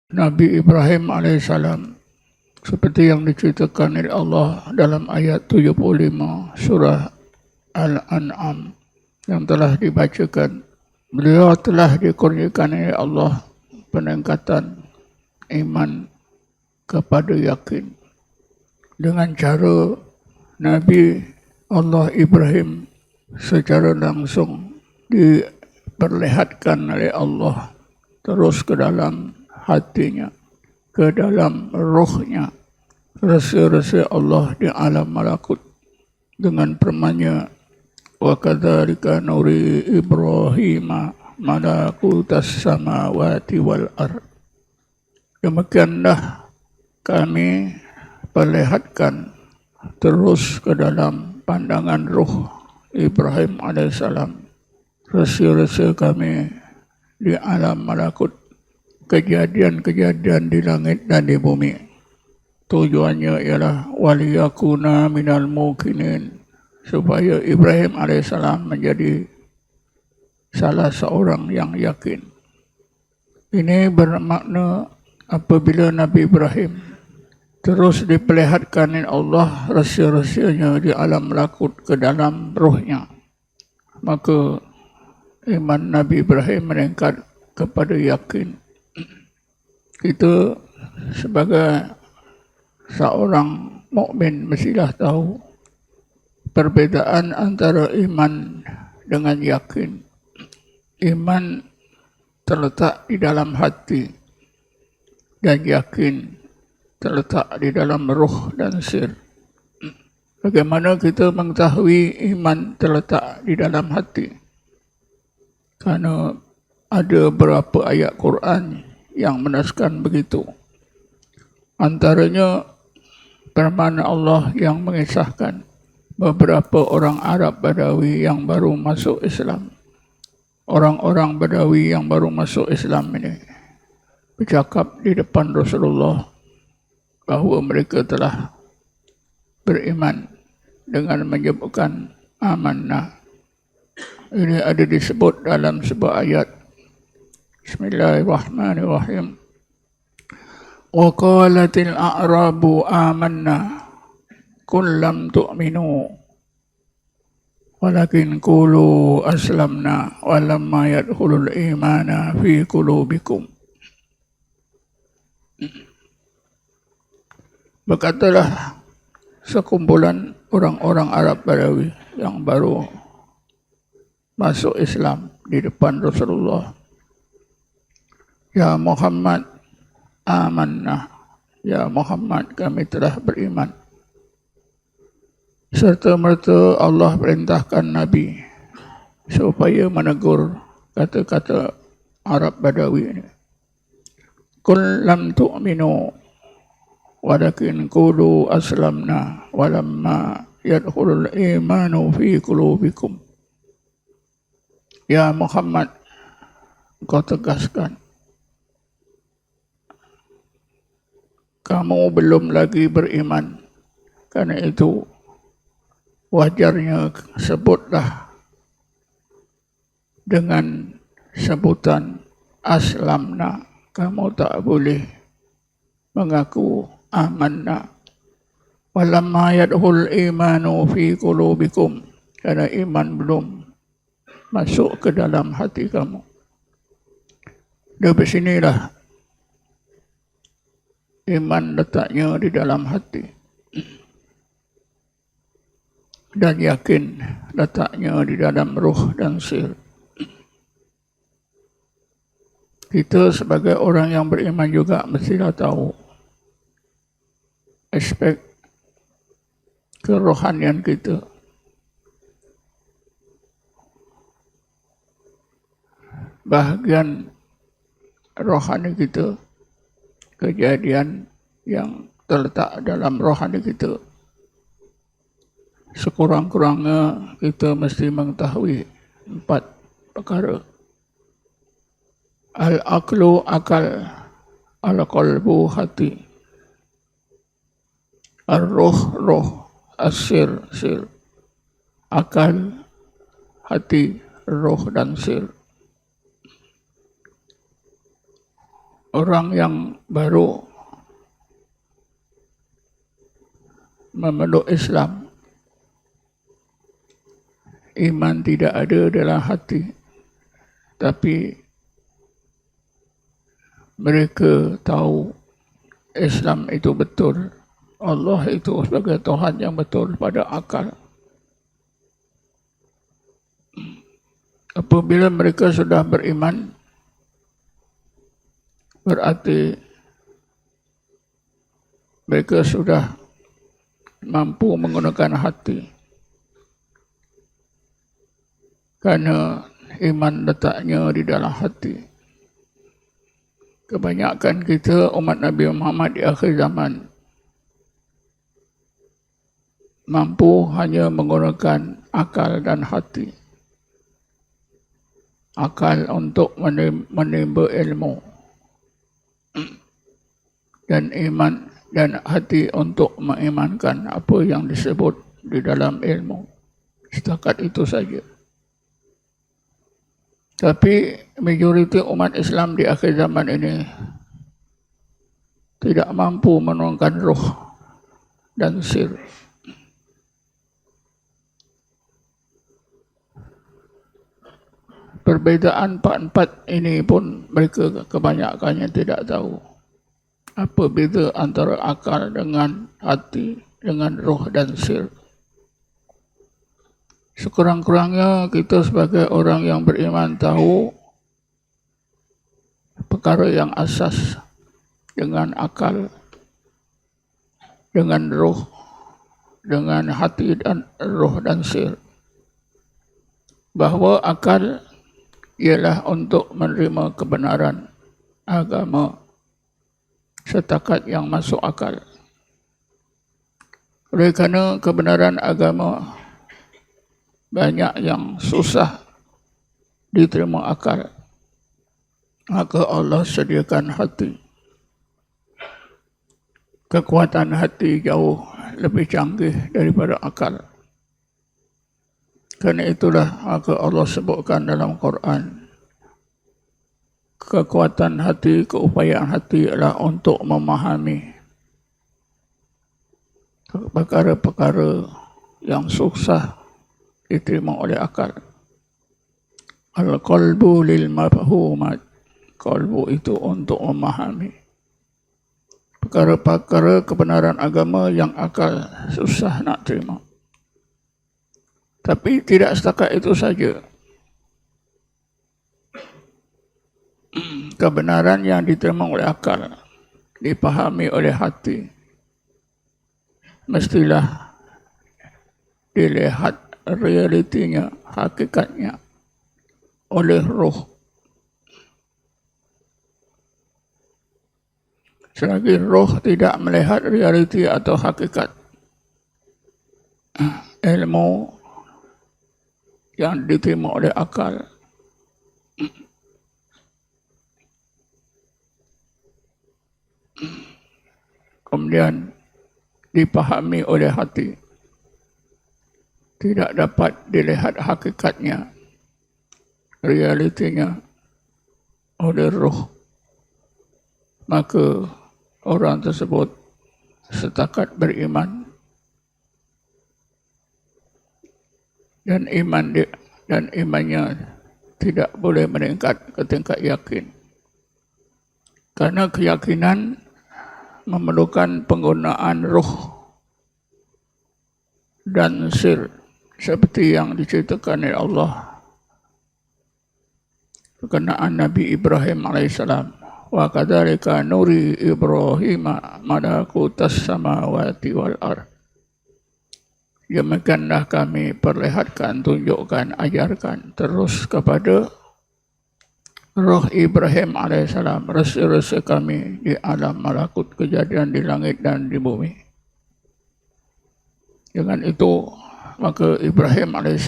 Nabi Ibrahim alaihissalam seperti yang diceritakan oleh Allah dalam ayat 75 surah Al-An'am yang telah dibacakan. Beliau telah dikurniakan oleh Allah peningkatan iman kepada yakin dengan cara Nabi Allah Ibrahim secara langsung diperlihatkan oleh Allah terus ke dalam hatinya, ke dalam rohnya, rasa-rasa Allah di alam malakut dengan firman-Nya, wa kadzalika nuri Ibrahim malakutas samawati wal ard. Demikianlah kami perlihatkan terus ke dalam pandangan roh Ibrahim alaihissalam rasa-rasa kami di alam malakut, kejadian-kejadian di langit dan di bumi. Tujuannya ialah waliyakuna minal mukinin, supaya Ibrahim alaihissalam menjadi salah seorang yang yakin. Ini bermakna apabila Nabi Ibrahim terus diperlihatkan oleh Allah rahsia-rahsianya di alam malakut ke dalam rohnya, maka iman Nabi Ibrahim meningkat kepada yakin. Kita sebagai seorang mukmin mestilah tahu perbezaan antara iman dengan yakin. Iman terletak di dalam hati dan yakin terletak di dalam roh dan sir. Bagaimana kita mengetahui iman terletak di dalam hati? Karena ada beberapa ayat Quran yang menaskan begitu. Antaranya firman Allah yang mengisahkan beberapa orang Arab Badawi yang baru masuk Islam. Orang-orang Badawi yang baru masuk Islam ini bercakap di depan Rasulullah bahawa mereka telah beriman dengan menyebutkan amanah. Ini ada disebut dalam sebuah ayat. Bismillahirrahmanirrahim. Wa qalatil a'rabu amanna qul lam tu'minu walakin qulu aslamna walamma yadkhulul imana fi qulubikum. Berkatalah sekumpulan orang-orang Arab Badawi yang baru masuk Islam di depan Rasulullah, ya Muhammad, amanah, ya Muhammad, kami telah beriman. Serta-merta Allah perintahkan Nabi supaya menegur kata-kata Arab Badawi ini. Qul lam tu'minu walakin qulu aslamna walamma yadkhulul imanu fi qulubikum. Ya Muhammad, kau tegaskan, kamu belum lagi beriman. Karena itu wajarnya sebutlah dengan sebutan aslamna. Kamu tak boleh mengaku amanna. Walamma yadkhul imanu fi qulubikum, karena iman belum masuk ke dalam hati kamu. Dari sinilah iman letaknya di dalam hati, dan yakin letaknya di dalam ruh dan sir. Kita sebagai orang yang beriman juga mestilah tahu aspek kerohanian kita. Bahagian rohani kita, kejadian yang terletak dalam rohani kita, sekurang-kurangnya kita mesti mengetahui 4 perkara. Al-aqlu akal, al-qalbu hati, ar-ruh roh, as-sir sir. Akal, hati, roh dan sir. orang yang baru memeluk Islam, iman tidak ada dalam hati, tapi mereka tahu Islam itu betul, Allah itu sebagai Tuhan yang betul pada akal. Apabila mereka sudah beriman, berarti mereka sudah mampu menggunakan hati. Karena iman letaknya di dalam hati. Kebanyakan kita umat Nabi Muhammad di akhir zaman mampu hanya menggunakan akal dan hati. Akal untuk menimba ilmu, dan iman dan hati untuk mengimankan apa yang disebut di dalam ilmu. Setakat itu saja. Tapi majoriti umat Islam di akhir zaman ini tidak mampu menemukan roh dan sir. Perbezaan empat ini pun mereka kebanyakannya tidak tahu. Apa beza antara akal dengan hati, dengan roh dan sir. Sekurang-kurangnya kita sebagai orang yang beriman tahu perkara yang asas dengan akal, dengan roh, dengan hati dan roh dan sir. Bahawa akal ialah untuk menerima kebenaran agama setakat yang masuk akal. Oleh kerana kebenaran agama banyak yang susah diterima akal, maka Allah sediakan hati. Kekuatan hati jauh lebih canggih daripada akal. Kerana itulah maka Allah sebutkan dalam Quran, kekuatan hati, keupayaan hati adalah untuk memahami perkara-perkara yang susah diterima oleh akal. Al-qalbu lil mafhumat. Qalbu itu untuk memahami perkara-perkara kebenaran agama yang akal susah nak terima. Tapi tidak setakat itu saja. Kebenaran yang diterima oleh akal, dipahami oleh hati, mestilah dilihat realitinya, hakikatnya oleh roh. Selagi roh tidak melihat realiti atau hakikat, ilmu yang diterima oleh akal kemudian dipahami oleh hati, tidak dapat dilihat hakikatnya, realitinya oleh roh, maka orang tersebut setakat beriman, dan imannya tidak boleh meningkat ke tingkat yakin. Karena keyakinan memerlukan penggunaan roh dan sir, seperti yang diceritakan oleh Allah berkenaan Nabi Ibrahim AS. Wa kadzalika nuri Ibrahim malakutas samawati wal ardh. Demikianlah kami perlihatkan, tunjukkan, ajarkan terus kepada roh Ibrahim AS, rasa-rasa kami di alam malakut, kejadian di langit dan di bumi. Dengan itu, maka Ibrahim AS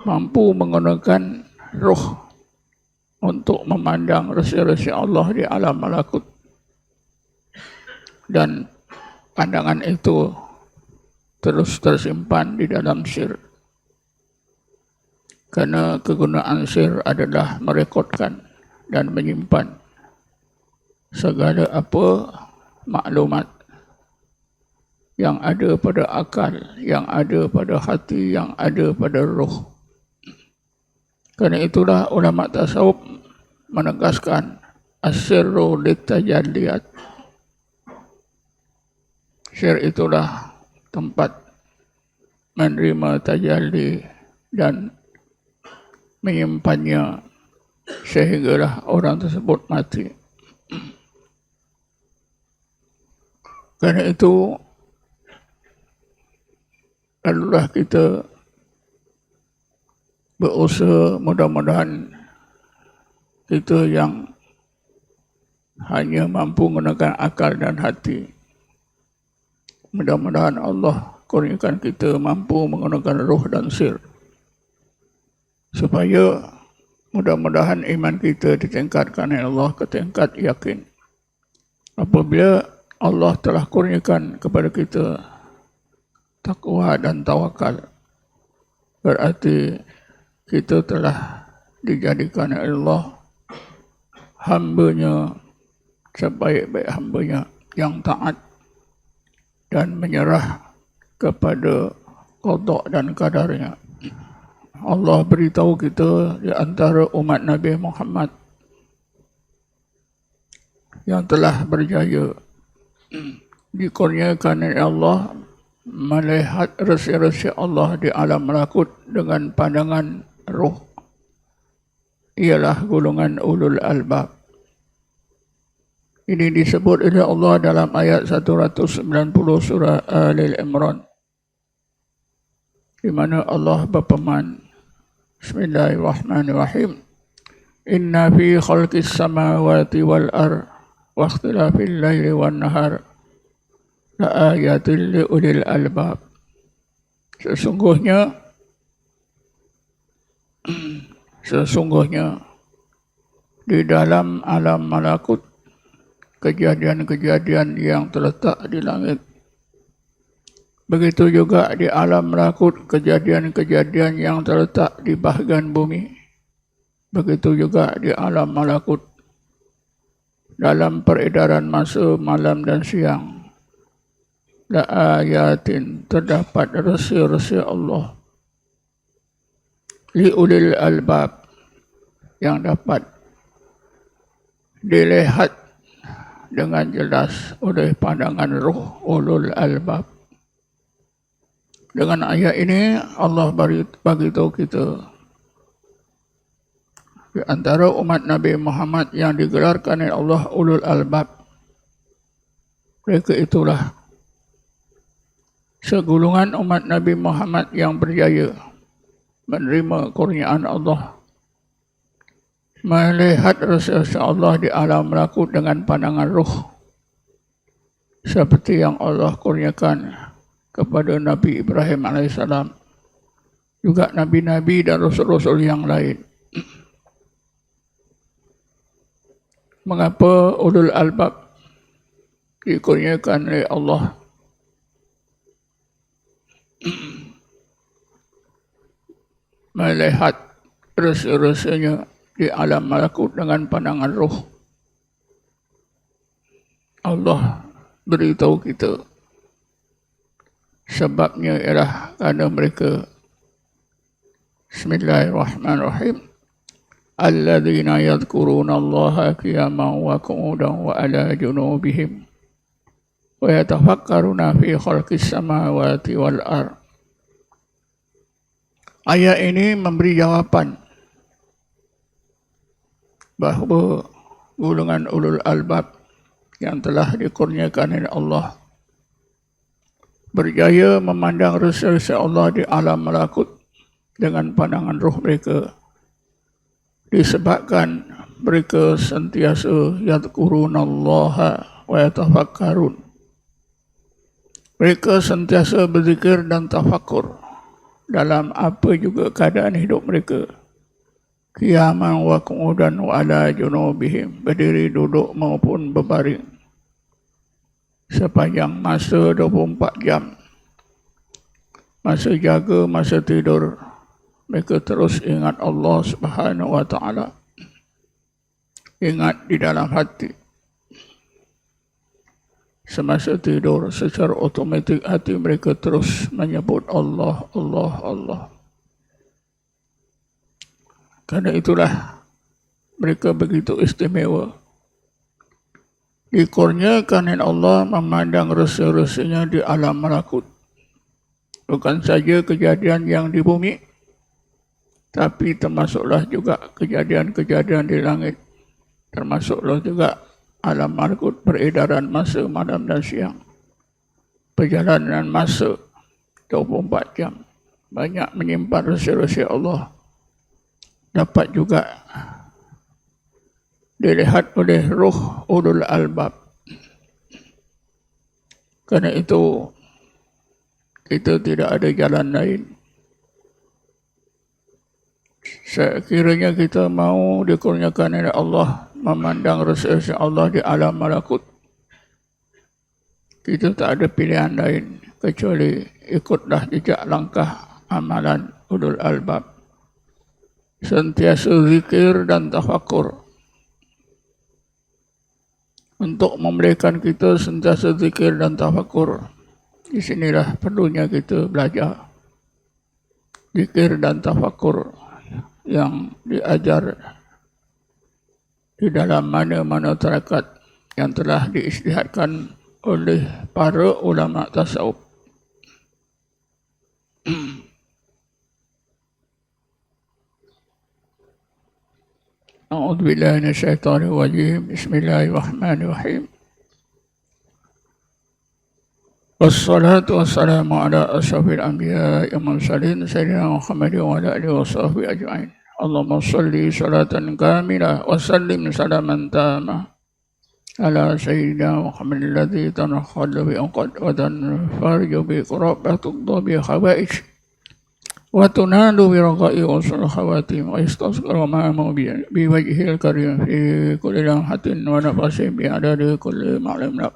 mampu menggunakan roh untuk memandang rasa-rasa Allah di alam malakut. Dan pandangan itu terus tersimpan di dalam sir. Karena kegunaan sir adalah merekodkan dan menyimpan segala apa maklumat yang ada pada akal, yang ada pada hati, yang ada pada roh. Karena itulah ulama tasawuf menegaskan as-sirru litajalliyat. Sir itulah tempat menerima tajalli dan menyimpannya sehinggalah orang tersebut mati. Karena itu adalah kita berusaha, mudah-mudahan kita yang hanya mampu menggunakan akal dan hati, mudah-mudahan Allah kurniakan kita mampu menggunakan roh dan sir, supaya mudah-mudahan iman kita ditingkatkan oleh Allah ke tingkat yakin. Apabila Allah telah kurniakan kepada kita takwa dan tawakal, berarti kita telah dijadikan oleh Allah hambanya sebaik-baik hambanya yang taat dan menyerah kepada qada dan qadarnya. Allah beritahu kita di antara umat Nabi Muhammad yang telah berjaya dikurniakan oleh Allah melihat rahsia-rahsia Allah di alam malakut dengan pandangan roh, ialah golongan ulul albab. Ini disebut oleh Allah dalam ayat 190 surah Al-Imran, di mana Allah berfirman, Bismillahirrahmanirrahim, Inna fi khalqis samawati wal ar wa ikhtilafil laili wan nahar la ayatil li ulil albab. Sesungguhnya di dalam alam malakut kejadian-kejadian yang terletak di langit, begitu juga di alam malakut kejadian-kejadian yang terletak di bahagian bumi, begitu juga di alam malakut dalam peredaran masa malam dan siang. La ayatin, terdapat rahsia-rahsia Allah li ulil albab, yang dapat dilihat dengan jelas oleh pandangan roh ulul albab. Dengan ayat ini Allah bagi tahu kita di antara umat Nabi Muhammad yang digelarkan oleh Allah ulul albab, mereka itulah segulungan umat Nabi Muhammad yang berjaya menerima kurniaan Allah, melihat rahsia Allah di alam malakut dengan pandangan roh, seperti yang Allah kurniakan kepada Nabi Ibrahim AS, juga Nabi-Nabi dan Rasul-Rasul yang lain. Mengapa ulul albab dikurniakan oleh Allah? Melihat rahsia-rahsianya di alam malakut dengan pandangan roh. Allah beritahu kita sebabnya ialah kerana mereka, Bismillahirrahmanirrahim, alladzina yadhkuruna Allaha qiyaman wa qu'udan wa ala junubihim wa yatafakkaruna fi khalqis samawati wal ard. Ayat ini memberi jawapan bahawa golongan ulul albab yang telah dikurniakan oleh Allah berjaya memandang rahsia Allah di alam malakut dengan pandangan roh mereka, disebabkan mereka sentiasa yadhkurunallaha wa yatafakkarun. Mereka sentiasa berzikir dan tafakur dalam apa juga keadaan hidup mereka. Qiyaman wa qu'udan wa ala junubihim, berdiri, duduk maupun berbaring sepanjang masa 24 jam. Masa jaga, masa tidur, mereka terus ingat Allah Subhanahu wa ta'ala. Ingat di dalam hati. semasa tidur secara otomatik hati mereka terus menyebut Allah, Allah, Allah. Karena itulah mereka begitu istimewa. Dikurniakan Allah memandang rasa-rasanya di alam malakut. Bukan saja kejadian yang di bumi, tapi termasuklah juga kejadian-kejadian di langit. Termasuklah juga alam malakut, peredaran masa malam dan siang. Perjalanan masa 24 jam. Banyak menyimpan rahsia-rahsia Allah. Dapat juga dilihat oleh ruh ulul albab. Karena itu kita tidak ada jalan lain. Sekiranya kita mau dikurniakan oleh Allah memandang rahsia Allah di alam malakut, kita tak ada pilihan lain kecuali ikutlah jejak langkah amalan ulul albab. Sentiasa zikir dan tafakur. Untuk memberikan kita sentiasa zikir dan tafakur, di sinilah perlunya kita belajar zikir dan tafakur yang diajar di dalam mana-mana tarikat yang telah diistihadkan oleh para ulama tasawuf. أعوذ بالله من الشيطان الرجيم بسم الله الرحمن الرحيم والصلاة والسلام على أشرف الأنبياء والمرسلين سيدنا محمد وعلى آله وصحبه أجمعين اللهم صل صلاة كاملة وسلم سلاما تاما على سيدنا محمد الذي تنخل بعقد وتنفرج بقرابة بخوائج وتنال برقاء وصل الخواتيم ويستذكر معه بوجهه الكريم في كل لمحة ونفس بعدد كل معلم له.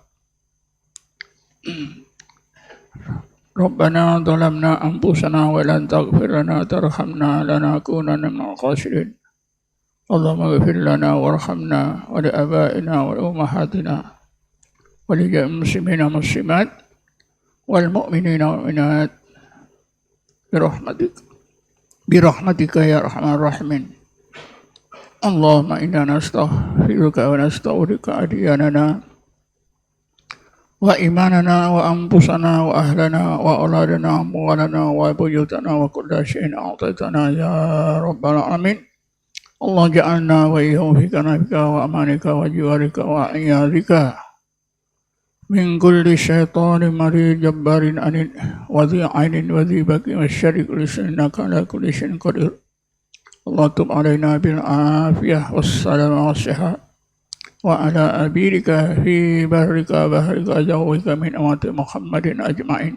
ربنا ظلمنا أنفسنا ولن تغفر لنا ترحمنا لنكونن من الخاسرين. اللهم اغفر لنا وارحمنا ولآبائنا ولأمهاتنا ولجميع المسلمين والمسلمات والمؤمنين والمؤمنات برحمتك يا أرحم الراحمين. اللهم إنا نستغفرك ونستغفرك أدياننا وإيماننا وأنفسنا وأهلنا وأولادنا وأموالنا وبيوتنا وكل شيء أعطيتنا يا رب العالمين. الله جعلنا وإياهم في كنفك وأمانك وجوارك وعياذك من كل شيطان مريض جبار عنيد وذي عين وذي بكي والشر كل شيء إنك على كل شيء قدير. الله تب علينا بالعافية والسلام والصحة وعلى أبيك في بحرك بحرك جوك من أمة محمد أجمعين.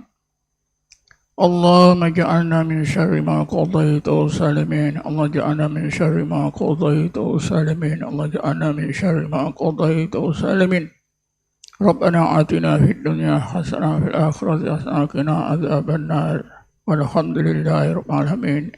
اللهم اجعلنا من شر ما قضيت سالمين. الله اجعلنا من شر ما قضيت سالمين. الله اجعلنا من شر ما قضيت سالمين. ربنا آتنا في الدنيا حسنة وفي الآخرة حسنة وقنا عذاب النار والحمد لله رب العالمين.